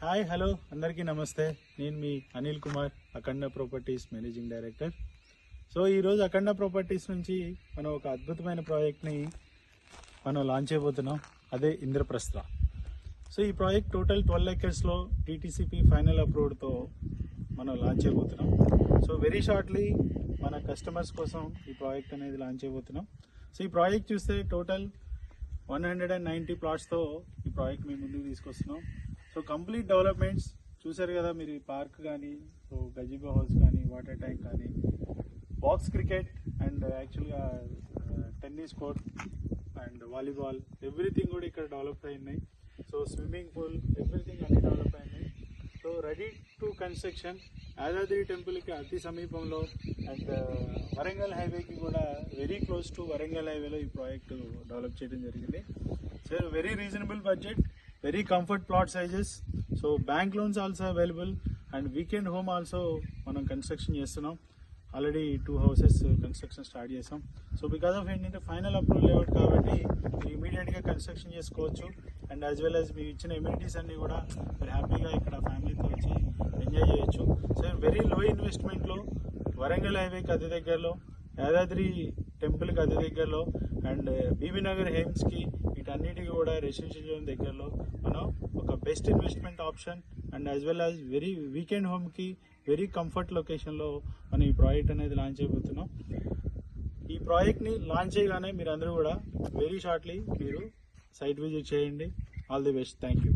Hi hello అందరికీ నమస్తే. నేను మీ అనిల్ కుమార్, అఖండ ప్రాపర్టీస్ మేనేజింగ్ డైరెక్టర్. సో ఈరోజు అఖండ ప్రాపర్టీస్ నుంచి మనం ఒక అద్భుతమైన ప్రాజెక్ట్ని మనం లాంచ్ చేయబోతున్నాం. అదే ఇంద్రప్రస్థ. సో ఈ ప్రాజెక్ట్ టోటల్ 12 acresలో టీటీసీపీ ఫైనల్ అప్రూవ్డ్తో మనం లాంచ్ చేయబోతున్నాం. సో వెరీ షార్ట్లీ మన కస్టమర్స్ కోసం ఈ ప్రాజెక్ట్ అనేది లాంచ్ చేయబోతున్నాం. సో ఈ ప్రాజెక్ట్ చూస్తే టోటల్ 190 ప్లాట్స్తో ఈ ప్రాజెక్ట్ మేము ముందుకు తీసుకొస్తున్నాం. సో కంప్లీట్ డెవలప్మెంట్స్ చూసారు కదా మీరు. ఈ పార్క్ కానీ, సో గజిబో హౌస్ కానీ, వాటర్ ట్యాంక్ కానీ, బాక్స్ క్రికెట్ అండ్ యాక్చువల్గా tennis court and volleyball everything కూడా ఇక్కడ డెవలప్ అయినాయి. సో స్విమ్మింగ్ పూల్ ఎవ్రీథింగ్ అన్ని డెవలప్ అయినాయి. So ready to construction. Yadadri టెంపుల్కి అతి సమీపంలో అండ్ వరంగల్ హైవేకి కూడా వెరీ క్లోజ్ టు వరంగల్ హైవేలో ఈ ప్రాజెక్టు డెవలప్ చేయడం జరిగింది. So very reasonable budget, very comfort plot sizes. So bank loans also available and weekend home also మనం కన్స్ట్రక్షన్ చేస్తున్నాం. ఆల్రెడీ 2 houses కన్స్ట్రక్షన్ స్టార్ట్ చేసాం. సో బికాస్ ఆఫ్ ఏంటంటే ఫైనల్ అప్రూవల్ లేఅవుట్ కాబట్టి మీరు ఇమీడియట్గా కన్స్ట్రక్షన్ చేసుకోవచ్చు. అండ్ యాజ్ వెల్ యాజ్ మీరు ఇచ్చిన ఎమ్యూనిటీస్ అన్నీ కూడా మీరు హ్యాపీగా ఇక్కడ ఫ్యామిలీతో వచ్చి ఎంజాయ్ చేయొచ్చు. సో వెరీ లో ఇన్వెస్ట్మెంట్లో వరంగల్ హైవేకి అతి దగ్గరలో, యాదాద్రి టెంపుల్కి అతి దగ్గరలో అండ్ బీబీనగర్ హెయిమ్స్కి వీటన్నిటికీ కూడా రెసిడెన్షియల్ జోన్ దగ్గరలో మనం ఒక best investment option and as well as very weekend హోమ్కి వెరీ కంఫర్ట్ లొకేషన్లో మనం ఈ ప్రాజెక్ట్ అనేది లాంచ్ చేయబోతున్నాం. ఈ ప్రాజెక్ట్ని లాంచ్ చేయగానే మీరు అందరూ కూడా వెరీ షార్ట్లీ మీరు సైట్ విజిట్ చేయండి. All the best. Thank you.